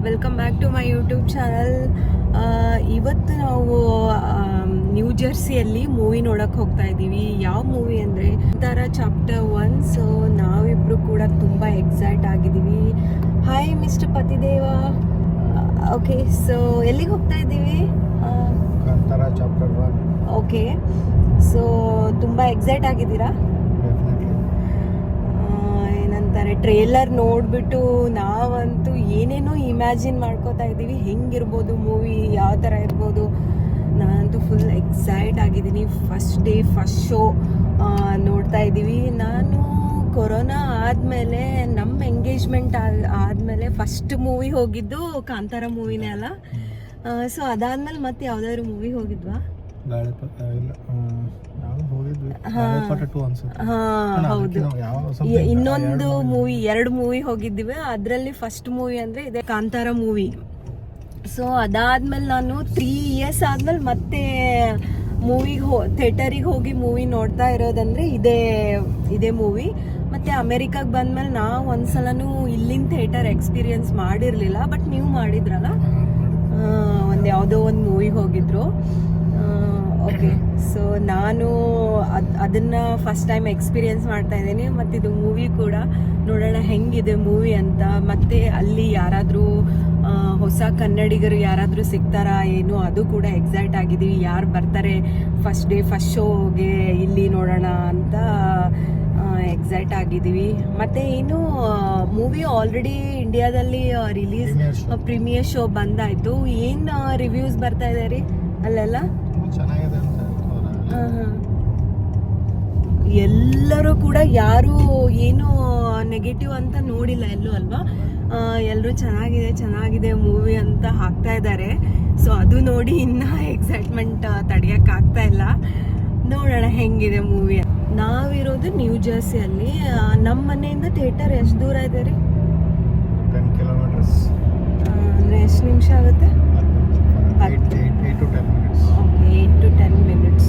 Welcome back to my YouTube channel. ಇವತ್ತು ನಾವು new ಜೆರ್ಸಿಯಲ್ಲಿ movie ನೋಡಕ್ಕೆ ಹೋಗ್ತಾ ಇದ್ದೀವಿ. ಯಾವ ಮೂವಿ ಅಂದರೆ ಕಾಂತಾರ ಚಾಪ್ಟರ್ 1. ಸೊ ನಾವಿಬ್ರು ಕೂಡ ತುಂಬ ಎಕ್ಸೈಟ್ ಆಗಿದ್ದೀವಿ. ಹಾಯ್ ಮಿಸ್ಟರ್ ಪತಿದೇವ. ಓಕೆ, ಸೊ ಎಲ್ಲಿಗೆ ಹೋಗ್ತಾ ಇದ್ದೀವಿ? ಕಾಂತಾರ ಚಾಪ್ಟರ್ 1. ಓಕೆ, ಸೊ ತುಂಬ ಎಕ್ಸೈಟ್ ಆಗಿದ್ದೀರಾ? ಏನಂತಾರೆ, ಟ್ರೇಲರ್ ನೋಡಿಬಿಟ್ಟು ನಾವಂತೂ ಏನೇನೋ ಇಮ್ಯಾಜಿನ್ ಮಾಡ್ಕೋತಾ ಇದ್ದೀವಿ. ಹೆಂಗಿರ್ಬೋದು ಮೂವಿ, ಯಾವ ಥರ ಇರ್ಬೋದು. ನಾನಂತೂ ಫುಲ್ ಎಕ್ಸೈಟ್ ಆಗಿದ್ದೀನಿ. ಫಸ್ಟ್ ಡೇ ಫಸ್ಟ್ ಶೋ ನೋಡ್ತಾ ಇದ್ದೀವಿ. ನಾನು ಕೊರೋನಾ ಆದಮೇಲೆ ನಮ್ಮ ಎಂಗೇಜ್ಮೆಂಟ್ ಆದಮೇಲೆ ಫಸ್ಟ್ ಮೂವಿ ಹೋಗಿದ್ದು ಕಾಂತಾರ ಮೂವಿನೇ ಅಲ್ಲ. ಸೊ ಅದಾದ್ಮೇಲೆ ಮತ್ತೆ ಯಾವ್ದಾದ್ರು ಮೂವಿ ಹೋಗಿದ್ವಾ? ಹೌದು, ಇನ್ನೊಂದು ಮೂವಿ, 2 ಮೂವಿ ಹೋಗಿದ್ದೀವಿ. ಅದರಲ್ಲಿ ಫಸ್ಟ್ ಮೂವಿ ಅಂದ್ರೆ ಇದೆ ಕಾಂತಾರ ಮೂವಿ. ಸೊ ಅದಾದ್ಮೇಲೆ ನಾನು 3 ಇಯರ್ಸ್ ಆದ್ಮೇಲೆ ಮತ್ತೆ ಮೂವಿಗೆ ಥಿಯೇಟರಿಗೆ ಹೋಗಿ ಮೂವಿ ನೋಡ್ತಾ ಇರೋದಂದ್ರೆ ಇದೇ ಮೂವಿ. ಮತ್ತೆ ಅಮೆರಿಕಾಗೆ ಬಂದ್ಮೇಲೆ ನಾವು ಒಂದ್ಸಲನೂ ಇಲ್ಲಿನ ಥಿಯೇಟರ್ ಎಕ್ಸ್ಪೀರಿಯನ್ಸ್ ಮಾಡಿರ್ಲಿಲ್ಲ. ಬಟ್ ನೀವು ಮಾಡಿದ್ರಲ್ಲ, ಒಂದು ಯಾವುದೋ ಒಂದು ಮೂವಿಗೆ ಹೋಗಿದ್ರು. ಓಕೆ, ಸೊ ನಾನು ಅದನ್ನು ಫಸ್ಟ್ ಟೈಮ್ ಎಕ್ಸ್ಪೀರಿಯನ್ಸ್ ಮಾಡ್ತಾ ಇದ್ದೀನಿ. ಮತ್ತು ಇದು ಮೂವಿ ಕೂಡ ನೋಡೋಣ ಹೆಂಗಿದೆ ಮೂವಿ ಅಂತ. ಮತ್ತು ಅಲ್ಲಿ ಯಾರಾದರೂ ಹೊಸ ಕನ್ನಡಿಗರು ಯಾರಾದರೂ ಸಿಗ್ತಾರಾ ಏನು, ಅದು ಕೂಡ ಎಕ್ಸೈಟ್ ಆಗಿದ್ದೀವಿ. ಯಾರು ಬರ್ತಾರೆ ಫಸ್ಟ್ ಡೇ ಫಸ್ಟ್ ಶೋಗೆ ಇಲ್ಲಿ ನೋಡೋಣ ಅಂತ ಎಕ್ಸೈಟ್ ಆಗಿದ್ದೀವಿ. ಮತ್ತು ಏನು ಮೂವಿ ಆಲ್ರೆಡಿ ಇಂಡಿಯಾದಲ್ಲಿ ರಿಲೀಸ್ ಪ್ರೀಮಿಯರ್ ಶೋ ಬಂದಾಯಿತು. ಏನು ರಿವ್ಯೂಸ್ ಬರ್ತಾ ಇದೆ ರೀ ಅಲ್ಲೆಲ್ಲ? ಎಲ್ಲರೂ ಕೂಡ ಯಾರು ಏನು ನೆಗೆಟಿವ್ ಅಂತ ನೋಡಿಲ್ಲ ಎಲ್ಲೂ ಅಲ್ವಾ? ಎಲ್ಲರೂ ಚೆನ್ನಾಗಿದೆ ಮೂವಿ ಅಂತ ಹಾಕ್ತಾ ಇದ್ದಾರೆ. ಸೊ ಅದು ನೋಡಿ ಇನ್ನ ಎಕ್ಸೈಟ್ಮೆಂಟ್ ತಡೆಯಕ್ ಆಗ್ತಾ ಇಲ್ಲ. ನೋಡೋಣ ಹೆಂಗಿದೆ ಮೂವಿ. ನಾವಿರೋದು ನ್ಯೂ ಜೆರ್ಸಿಯಲ್ಲಿ. ನಮ್ಮ ಮನೆಯಿಂದ ಥಿಯೇಟರ್ ಎಷ್ಟು ದೂರ ಇದೆ ರೀ? 10 ಕಿಲೋಮೀಟರ್ಸ್. ಅಂದರೆ ಎಷ್ಟು ನಿಮಿಷ ಆಗುತ್ತೆ? 8 to 10 minutes. Okay, 8 to 10 minutes.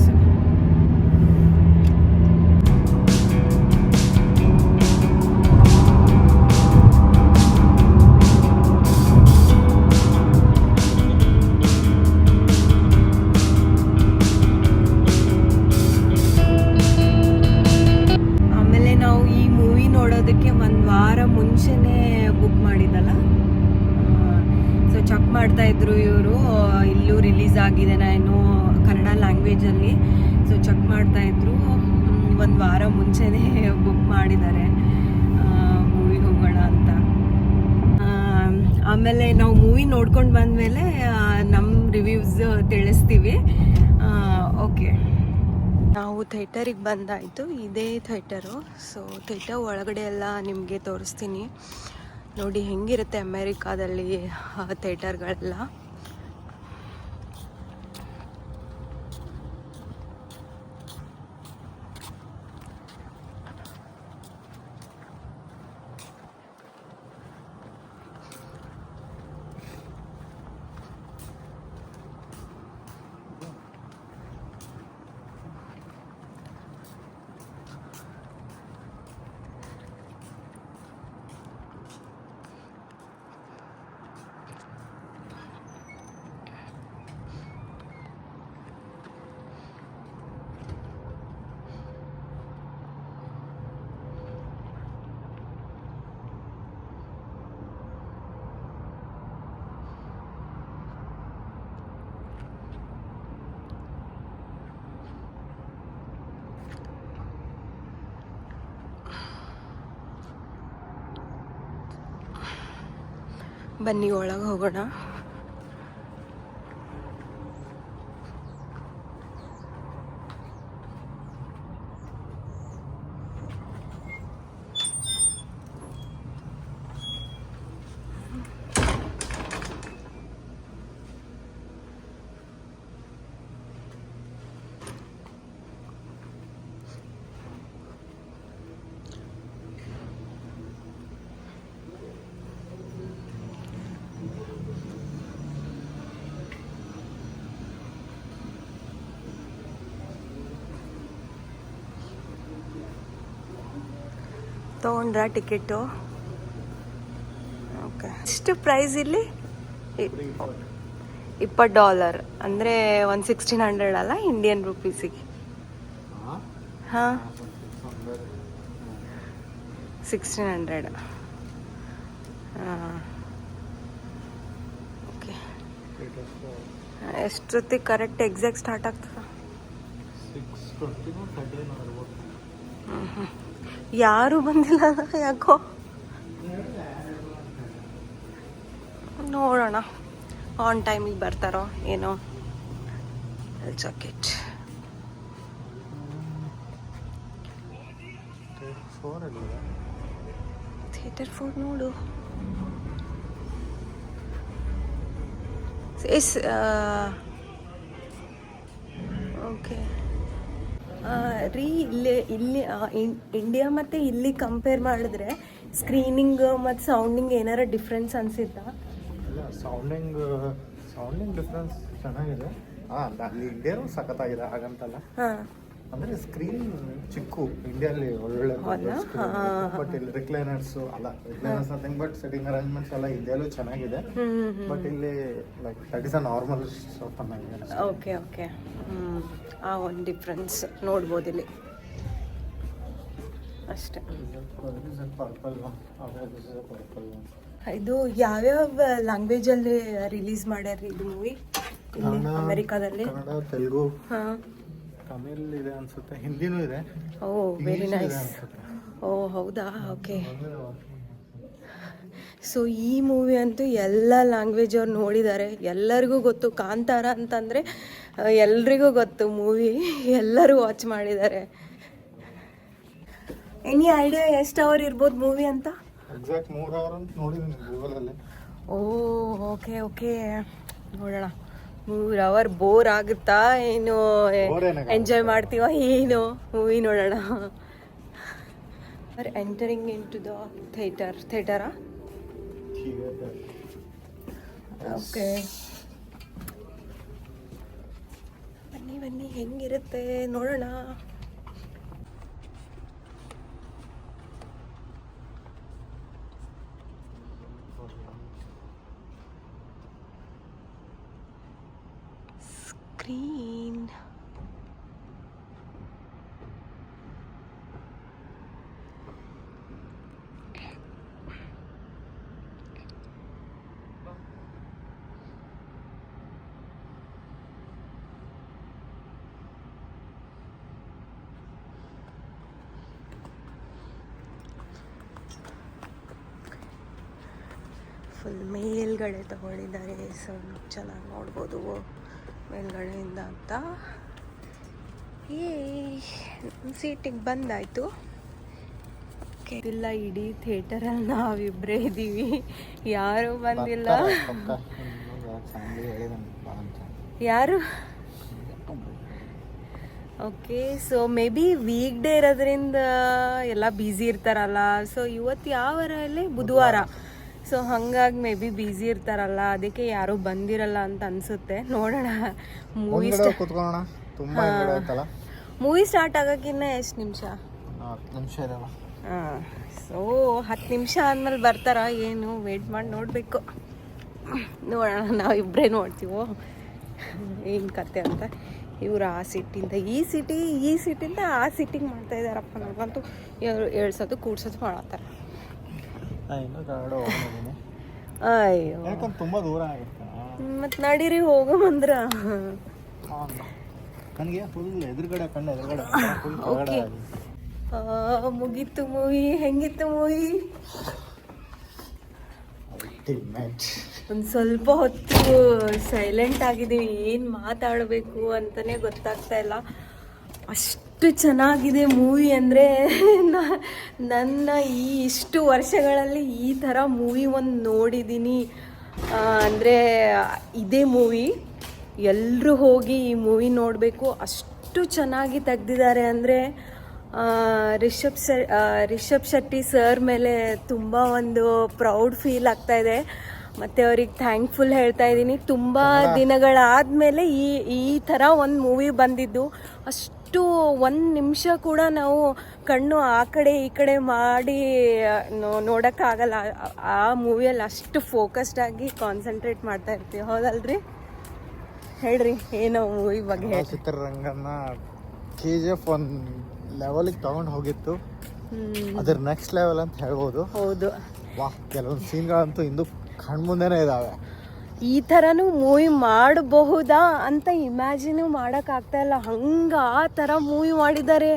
ಆಮೇಲೆ ನಾವು ಈ ಮೂವಿ ನೋಡೋದಕ್ಕೆ 1 ವಾರ ಮುಂಚೆನೇ ಬುಕ್ ಮಾಡಿದ್ದಲ್ಲ. ಸೊ ಚೆಕ್ ಮಾಡ್ತಾ ಇದ್ರು ಇವರು, ಇಲ್ಲೂ ರಿಲೀಸ್ ಆಗಿದೆ ಏನೋ ಕನ್ನಡ ಲ್ಯಾಂಗ್ವೇಜಲ್ಲಿ. ಸೊ ಚೆಕ್ ಮಾಡ್ತಾ ಇದ್ರು, 1 ವಾರ ಮುಂಚೆನೇ ಬುಕ್ ಮಾಡಿದ್ದಾರೆ ಮೂವಿ ಹೋಗೋಣ ಅಂತ. ಆಮೇಲೆ ನಾವು ಮೂವಿ ನೋಡ್ಕೊಂಡು ಬಂದಮೇಲೆ ನಮ್ಮ ರಿವ್ಯೂಸ್ ತಿಳಿಸ್ತೀವಿ. ಓಕೆ, ನಾವು ಥಿಯೇಟರಿಗೆ ಬಂದಾಯಿತು. ಇದೇ ಥಿಯೇಟರು. ಸೊ ಥಿಯೇಟರ್ ಒಳಗಡೆ ಎಲ್ಲ ನಿಮಗೆ ತೋರಿಸ್ತೀನಿ. ನೋಡಿ ಹೆಂಗಿರುತ್ತೆ ಅಮೇರಿಕಾದಲ್ಲಿ ಥಿಯೇಟರ್ಗಳೆಲ್ಲ. ಬನ್ನಿ ಒಳಗೆ ಹೋಗೋಣ. ತೊಗೊಂಡ್ರಾ ಟಿಕೆಟು? ಓಕೆ, ಎಷ್ಟು ಪ್ರೈಸ್ ಇಲ್ಲಿ? $20 ಅಂದರೆ ಒಂದು 1600 ಅಲ್ಲ ಇಂಡಿಯನ್ ರುಪೀಸಿಗೆ. ಹಾಂ 1600. ಹಾಂ ಓಕೆ. ಎಷ್ಟೊತ್ತಿಗೆ ಕರೆಕ್ಟ್ ಎಕ್ಸಾಕ್ಟ್ ಸ್ಟಾರ್ಟ್ ಆಗ್ತದೆ? ಯಾರೂ ಬಂದಿಲ್ಲ ಯಾಕೋ. ನೋಡೋಣ ಆನ್ ಟೈಮಿಗೆ ಬರ್ತಾರೋ ಏನೋ. ಜಾಕೆಟ್ ಥಿಯೇಟರ್ 4 ನೋಡು. ಓಕೆ ರೀ, ಇಲ್ಲಿ ಇಂಡಿಯಾ ಮತ್ತು ಇಲ್ಲಿ ಕಂಪೇರ್ ಮಾಡಿದ್ರೆ ಸ್ಕ್ರೀನಿಂಗ್ ಮತ್ತು ಸೌಂಡಿಂಗ್ ಏನಾರ ಡಿಫ್ರೆನ್ಸ್ ಅನಿಸುತ್ತಾ? ಇಲ್ಲ, ಸೌಂಡಿಂಗ್ ಡಿಫ್ರೆನ್ಸ್ ಚೆನ್ನಾಗಿದೆ. ಅಲ್ಲಿ ಇಂಡಿಯಾನು ಸಖತ್ತಾಗಿದೆ, ಹಾಗಂತಲ್ಲ. ಅಂದ್ರೆ ಸ್ಕ್ರೀನ್ ಚಿಕ್ಕು ಇಂಡಿಯಲ್ಲಿ ಒಳ್ಳೆ ಬಟ್ ಇಲ್ಲಿ ರಿಕ್ಲೈನರ್ಸ್ ಅಲ್ಲ, recliners nothing but sitting arrangements ಎಲ್ಲ ಇಂಡಿಯಲ್ಲೂ ಚೆನ್ನಾಗಿದೆ. ಬಟ್ ಇಲ್ಲಿ like that is a normal shop ಅನ್ನಂಗೆ. Okay okay. ಆ ಒಂದು ಡಿಫ್ರೆನ್ಸ್ ನೋಡ್ಬೋದು ಇಲ್ಲಿ ಅಷ್ಟೇ. ಇದು ಯಾವ್ಯಾವ ಲ್ಯಾಂಗ್ವೇಜಲ್ಲಿ ರಿಲೀಸ್ ಮಾಡ್ಯಾರ್ರಿ ಇದು ಮೂವಿ? ಅಮೆರಿಕಾದಲ್ಲಿ ಕನ್ನಡ, ತೆಲುಗು, ತಮಿಳ್ ಇದೆ ಅನ್ಸುತ್ತೆ, ಹಿಂದಿನೂ ಇದೆ. ಓ ವೆರಿ ನೈಸ್. ಓ ಹೌದಾ, ಓಕೆ. ಸೊ ಈ ಮೂವಿ ಅಂತೂ ಎಲ್ಲ ಲ್ಯಾಂಗ್ವೇಜ್ ಅವ್ರು ನೋಡಿದ್ದಾರೆ, ಎಲ್ಲರಿಗೂ ಗೊತ್ತು. ಕಾಂತಾರ ಅಂತಂದರೆ ಎಲ್ರಿಗೂ ಗೊತ್ತು ಮೂವಿ, ಎಲ್ಲರೂ ವಾಚ್ ಮಾಡಿದ್ದಾರೆ. ಎನಿ ಐಡಿಯಾ ಎಷ್ಟು ಅವರ್ ಇರ್ಬೋದು ಮೂವಿ ಅಂತ? ಎಕ್ಸಾಕ್ಟ್ 3 ಅವರ್ ಅಂತ ನೋಡಿದ್ದೀನಿ ಗೂಗಲಲ್ಲಿ. ಓ ಓಕೆ ಓಕೆ, ನೋಡೋಣ. 3 ಅವರ್ ಬೋರ್ ಆಗುತ್ತಾ ಏನು, ಎಂಜಾಯ್ ಮಾಡ್ತೀವ ಏನು ಮೂವಿ ನೋಡೋಣ. ಎಂಟರಿಂಗ್ ಇನ್ ಟು ದ ಥಿಯೇಟರಾ? ಓಕೆ, ಬನ್ನಿ ಬನ್ನಿ ಹೆಂಗಿರುತ್ತೆ ನೋಡೋಣ. ಸ್ಕ್ರೀನ್ ಫುಲ್ ಮೇಲ್ಗಡೆ ತಗೊಂಡಿದ್ದಾರೆ. ಸೊ ಚೆನ್ನಾಗಿ ನೋಡ್ಬೋದು ಮೇಲ್ಗಡೆಯಿಂದ ಅಂತ. ಸೀಟಿಗೆ ಬಂದಾಯಿತು. ಓಕೆ, ಇಲ್ಲ ಇಡೀ ಥಿಯೇಟರಲ್ಲಿ ನಾವಿಬ್ಬರೇ ಇದ್ದೀವಿ, ಯಾರೂ ಬಂದಿಲ್ಲ. ಯಾರು? Okay, so may be weak day ಇರೋದ್ರಿಂದ ಎಲ್ಲ ಬ್ಯುಸಿ ಇರ್ತಾರಲ್ಲ. ಸೊ ಇವತ್ತು ಯಾವ ವಾರ ಅಲ್ಲಿ? ಬುಧವಾರ. ಸೊ ಹಾಗಾಗಿ ಮೇ ಬಿ ಬ್ಯುಸಿ ಇರ್ತಾರಲ್ಲ, ಅದಕ್ಕೆ ಯಾರೂ ಬಂದಿರಲ್ಲ ಅಂತ ಅನಿಸುತ್ತೆ. ನೋಡೋಣ. ಮೂವಿ ಸ್ಟಾರ್ಟ್ ಆಗೋಕ್ಕಿನ್ನ ಎಷ್ಟು ನಿಮಿಷ? 10 ನಿಮಿಷ ಇದಾವ. ಹಾಂ, ಸೊ 10 ನಿಮಿಷ ಆದಮೇಲೆ ಬರ್ತಾರ ಏನು, ವೇಟ್ ಮಾಡಿ ನೋಡಬೇಕು. ನೋಡೋಣ, ನಾವಿಬ್ಬರೇ ನೋಡ್ತೀವೋ ಏನು ಕತೆ ಅಂತ. ಇವರು ಆ ಸೀಟಿಂದ ಈ ಸೀಟಿಂದ ಆ ಸೀಟಿಗೆ ಮಾಡ್ತಾ ಇದ್ದಾರಪ್ಪ. ನನಗಂತೂ 7 ಸತಿ ಕೂಡ್ಸೋದು ಮಾಡತ್ತಾರೆ. ಅಯ್ಯೋ, ತುಂಬಾ ದೂರ ಆಗುತ್ತೆ. ಮತ್ತೆ ನಡೀರಿ ಹೋಗಂದ್ರ. ನನಗೆ ಫುಲ್ ಎದುರುಗಡೆ ಕಣ್ಣು ಎದುರುಗಡೆ. ಓಕೆ, ಮುಗೀತು ಮೂವಿ. ಹೆಂಗಿತ್ತು ಮೂವಿ? ಒಂದು ಸ್ವಲ್ಪ ಹೊತ್ತು ಸೈಲೆಂಟ್ ಆಗಿದ್ದೀವಿ, ಏನು ಮಾತಾಡಬೇಕು ಅಂತಲೇ ಗೊತ್ತಾಗ್ತಾ ಇಲ್ಲ. ಅಷ್ಟು ಚೆನ್ನಾಗಿದೆ ಮೂವಿ ಅಂದರೆ. ನನ್ನ ಇಷ್ಟು ವರ್ಷಗಳಲ್ಲಿ ಈ ಥರ ಮೂವಿ ಒಂದು ನೋಡಿದ್ದೀನಿ ಅಂದರೆ ಇದೇ ಮೂವಿ. ಎಲ್ಲರೂ ಹೋಗಿ ಈ ಮೂವಿ ನೋಡಬೇಕು, ಅಷ್ಟು ಚೆನ್ನಾಗಿ ತೆಗ್ದಿದ್ದಾರೆ. ಅಂದರೆ ರಿಷಬ್ ಶೆಟ್ಟಿ ಸರ್ ಮೇಲೆ ತುಂಬ ಒಂದು ಪ್ರೌಡ್ ಫೀಲ್ ಆಗ್ತಾಯಿದೆ. ಮತ್ತು ಅವ್ರಿಗೆ ಥ್ಯಾಂಕ್ಫುಲ್ ಹೇಳ್ತಾ ಇದ್ದೀನಿ. ತುಂಬ ದಿನಗಳಾದಮೇಲೆ ಈ ಥರ ಒಂದು ಮೂವಿ ಬಂದಿದ್ದು ಅಷ್ಟು ಅಷ್ಟು ಒಂದು ನಿಮಿಷ ಕೂಡ ನಾವು ಕಣ್ಣು ಆ ಕಡೆ ಈ ಕಡೆ ಮಾಡಿ ನೋಡೋಕ್ಕಾಗಲ್ಲ. ಆ ಮೂವಿಯಲ್ಲಿ ಅಷ್ಟು ಫೋಕಸ್ಡ್ ಆಗಿ ಕಾನ್ಸಂಟ್ರೇಟ್ ಮಾಡ್ತಾ ಇರ್ತೀವಿ, ಹೌದಲ್ರಿ? ಹೇಳ್ರಿ ಏನೋ ಮೂವಿ ಬಗ್ಗೆ. ಚಿತ್ರರಂಗನ KGF ಒಂದು ಲೆವೆಲಿಗೆ ತಗೊಂಡು ಹೋಗಿತ್ತು, ಅದ್ರ ನೆಕ್ಸ್ಟ್ ಲೆವೆಲ್ ಅಂತ ಹೇಳ್ಬೋದು. ಹೌದು, ವಾಹ್, ಕೆಲವೊಂದು ಸೀನ್ಗಳಂತೂ ಇಂದು ಕಣ್ಮುಂದೆನೇ ಇದಾವೆ. ಈ ಥರನೂ ಮೂವಿ ಮಾಡಬಹುದಾ ಅಂತ ಇಮ್ಯಾಜಿನು ಮಾಡೋಕ್ಕಾಗ್ತಾ ಇಲ್ಲ, ಹಂಗೆ ಆ ಥರ ಮೂವಿ ಮಾಡಿದ್ದಾರೆ.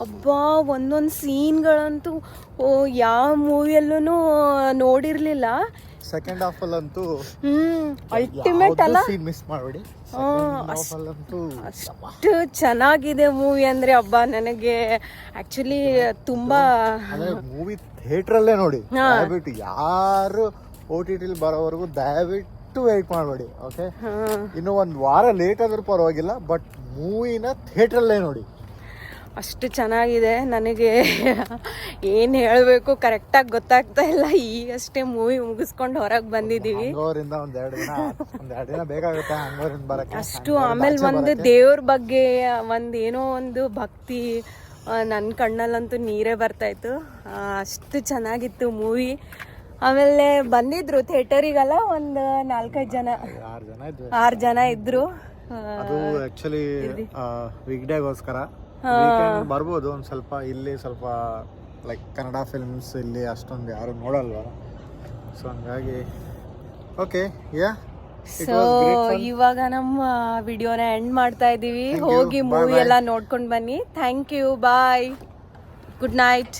ಅಬ್ಬಾ, ಒಂದೊಂದು ಸೀನ್ಗಳಂತೂ ಯಾವ ಮೂವಿಯಲ್ಲೂ ನೋಡಿರಲಿಲ್ಲ. ಸೆಕೆಂಡ್ ಹಾಫ್ ಅಲ್ಲಂತೂ ಅಲ್ಟಿಮೇಟ್ ಅಲ್ಲ, ಮಿಸ್ ಮಾಡಬೇಡಿ. ಅಷ್ಟು ಚೆನ್ನಾಗಿದೆ ಮೂವಿ ಅಂದರೆ. ಹಬ್ಬ, ನನಗೆ ಆ್ಯಕ್ಚುಲಿ ತುಂಬ ಮೂವಿ ಥಿಯೇಟ್ರಲ್ಲೇ ನೋಡಿ. ದಯವಿಟ್ಟು ಯಾರು OTT ಬರೋವರೆಗೂ ದಯವಿಟ್ಟು ವೆಯ್ಟ್ ಮಾಡಬೇಡಿ, ಓಕೆ? ಇನ್ನು ಒಂದು ವಾರ ಲೇಟ್ ಆದ್ರೂ ಪರವಾಗಿಲ್ಲ, ಬಟ್ ಮೂವಿನ ಥಿಯೇಟ್ರಲ್ಲೇ ನೋಡಿ. ಅಷ್ಟು ಚೆನ್ನಾಗಿದೆ. ನನಗೆ ಏನು ಹೇಳಬೇಕು ಕರೆಕ್ಟಾಗಿ ಗೊತ್ತಾಗ್ತಾ ಇಲ್ಲ. ಈಗಷ್ಟೇ ಮೂವಿ ಮುಗಿಸ್ಕೊಂಡು ಹೊರಗೆ ಬಂದಿದ್ದೀವಿ. ಹಂಗೋರಿಂದ ಒಂದೆರಡು ದಿನ ಬೇಕಾಗುತ್ತೆ ಹಂಗೋರಿಂದ ಬರೋಕ್ಕೆ ಅಷ್ಟು. ಆಮೇಲೆ ಒಂದು ದೇವ್ರ ಬಗ್ಗೆ ಏನೋ ಒಂದು ಭಕ್ತಿ, ನನ್ನ ಕಣ್ಣಲ್ಲಂತೂ ನೀರೇ ಬರ್ತಾಯಿತ್ತು. ಅಷ್ಟು ಚೆನ್ನಾಗಿತ್ತು ಮೂವಿ. ಆಮೇಲೆ ಬಂದಿದ್ರು ಥಿಯೇಟರಿಗೆಲ್ಲ ಒಂದು 4-5 ಜನ, 6 ಜನ ಇದ್ರು. ಅದು ಆ್ಯಕ್ಚುಲಿ ವೀಕ್ಡೇಗೋಸ್ಕರ ಬರ್ಬೋದು. ಒಂದು ಸ್ವಲ್ಪ ಇಲ್ಲಿ ಸ್ವಲ್ಪ ಲೈಕ್ ಕನ್ನಡ ಫಿಲ್ಮ್ಸ್ ಇಲ್ಲಿ ಅಷ್ಟೊಂದು ಯಾರು ನೋಡಲ್ವ, ಸೊ ಹಂಗಾಗಿ ಓಕೆ. ಸೊ ಇವಾಗ ನಮ್ಮ ವಿಡಿಯೋನ ಎಂಡ್ ಮಾಡ್ತಾ ಇದ್ದೀವಿ. ಹೋಗಿ ಮೂವಿ ಎಲ್ಲ ನೋಡ್ಕೊಂಡು ಬನ್ನಿ. Thank you, bye, good night.